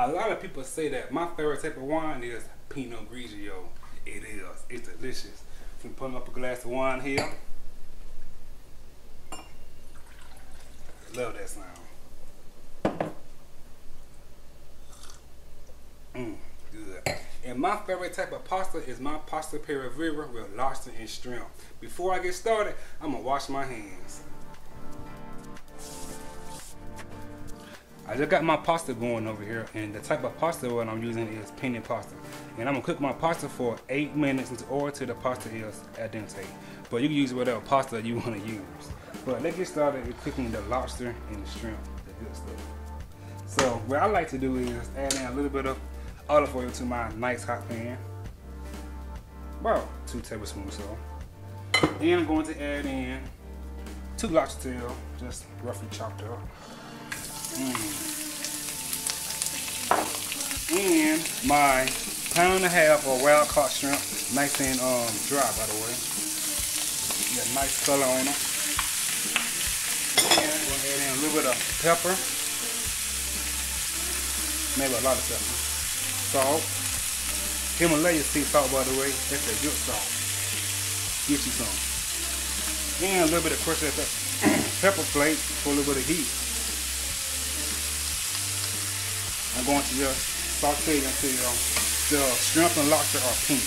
A lot of people say that my favorite type of wine is Pinot Grigio. It is. It's delicious. So I'm putting up a glass of wine here. Love that sound. Good. And my favorite type of pasta is my pasta Primavera with lobster and shrimp. Before I get started, I'm gonna wash my hands. I just got my pasta going over here, and the type of pasta what I'm using is Pennie pasta. And I'm gonna cook my pasta for 8 minutes or till the pasta is al dente. But you can use whatever pasta you want to use. But let's get started with cooking the lobster and the shrimp, the good stuff. So what I like to do is add in a little bit of olive oil to my nice hot pan. About 2 tablespoons or so. Then I'm going to add in 2 lobster tails, just roughly chopped up. And my pound and a half of wild caught shrimp, nice and dry by the way. Got nice color on them. And I'm going to add in a little bit of pepper, maybe a lot of pepper, salt, Himalaya sea salt by the way, that's a good salt. Get you some. And a little bit of crushed pepper flakes for a little bit of heat. I'm going to just saute until the shrimp and lobster are pink.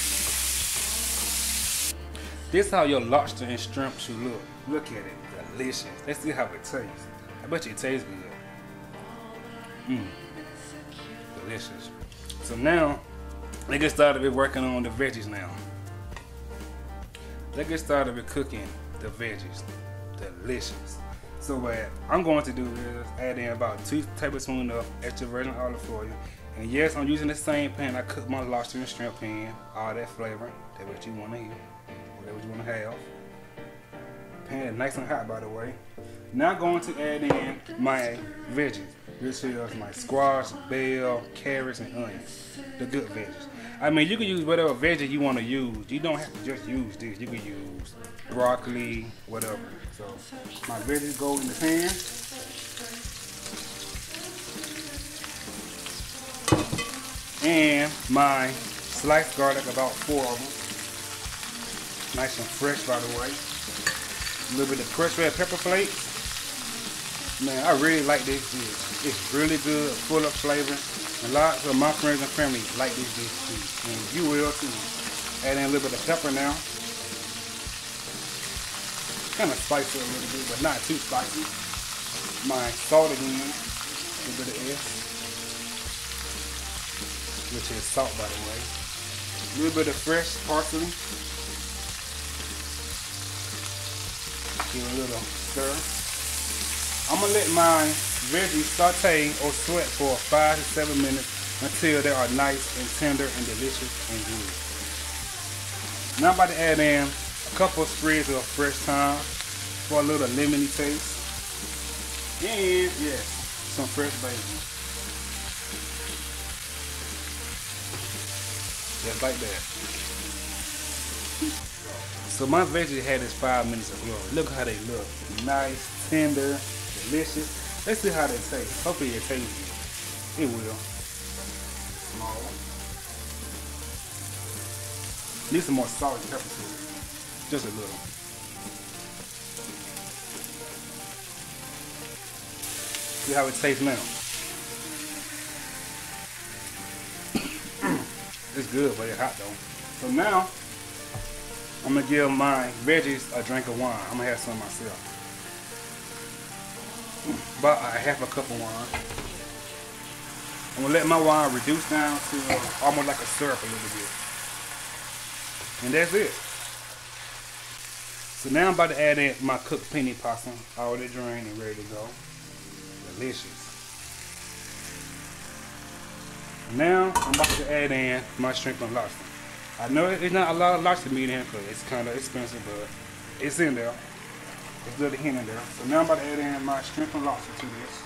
This is how your lobster and shrimp should look. Look at it, delicious. Let's see how it tastes. I bet you it tastes good. Delicious. So now, let's get started with working on the veggies now. Let's get started with cooking the veggies. Delicious. So what I'm going to do is add in about 2 tablespoons of extra virgin olive oil. And yes, I'm using the same pan I cooked my lobster and shrimp in. All that flavor, that's what you want to hear, whatever you want to have. Pan is nice and hot by the way. Now I'm going to add in my veggies, which is my squash, bell, carrots, and onions. The good veggies. I mean, you can use whatever veggie you want to use. You don't have to just use this. You can use broccoli, whatever. So my veggies go in the pan. And my sliced garlic, about 4 of them. Nice and fresh by the way. A little bit of crushed red pepper flakes. Man, I really like this dish. It's really good, full of flavor. A lot of my friends and family like this dish too. And you will too. Add in a little bit of pepper now. Kind of spicy a little bit, but not too spicy. My salt again, a little bit of S, which is salt by the way. A little bit of fresh parsley. Give a little stir. I'm gonna let my veggies saute or sweat for 5 to 7 minutes until they are nice and tender and delicious and good. Now I'm about to add in a couple of sprigs of fresh thyme for a little lemony taste. And yes, some fresh basil. Just like that. So my veggies had this 5 minutes of glow. Look how they look. Nice, tender, delicious. Let's see how they taste. Hopefully it tastes good. It will. Small. Need some more salt and pepper to it. Just a little. See how it tastes now. It's good, but it's hot though. So now, I'm gonna give my veggies a drink of wine. I'm gonna have some myself. About a half a cup of wine. I'm gonna let my wine reduce down to almost like a syrup a little bit. And that's it. So now I'm about to add in my cooked Pennie pasta, already drained and ready to go. Delicious. Now I'm about to add in my shrimp and lobster. I know it's not a lot of lobster meat in here because it's kind of expensive, but it's in there. There's a little hint in there. So now I'm about to add in my shrimp and lobster to this.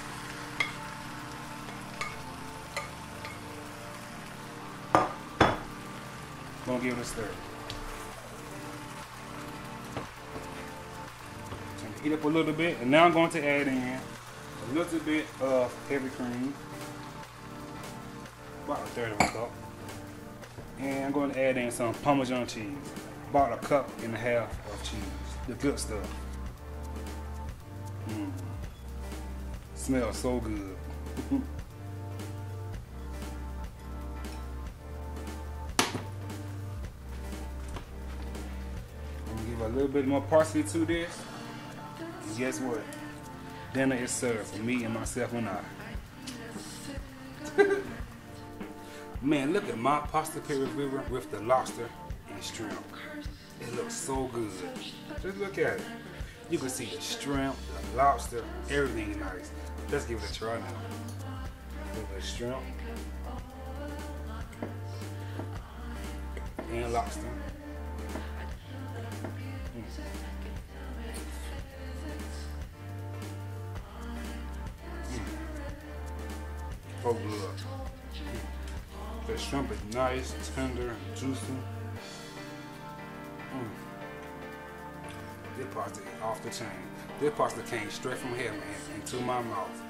Gonna give it a stir. Turn the heat up a little bit, and now I'm going to add in a little bit of heavy cream. about a third of a cup. And I'm going to add in some Parmesan cheese, about a cup and a half of cheese, the good stuff. Smells so good. I'm gonna give a little bit more parsley to this. And guess what? Dinner is served for me and myself and I. Man, look at my pasta river with the lobster and shrimp. It looks so good. Just look at it. You can see the shrimp, the lobster, everything nice. Let's give it a try now. With the shrimp and lobster. Oh, good. The shrimp is nice, tender, and juicy. This pasta is off the chain. This pasta came straight from heaven into my mouth.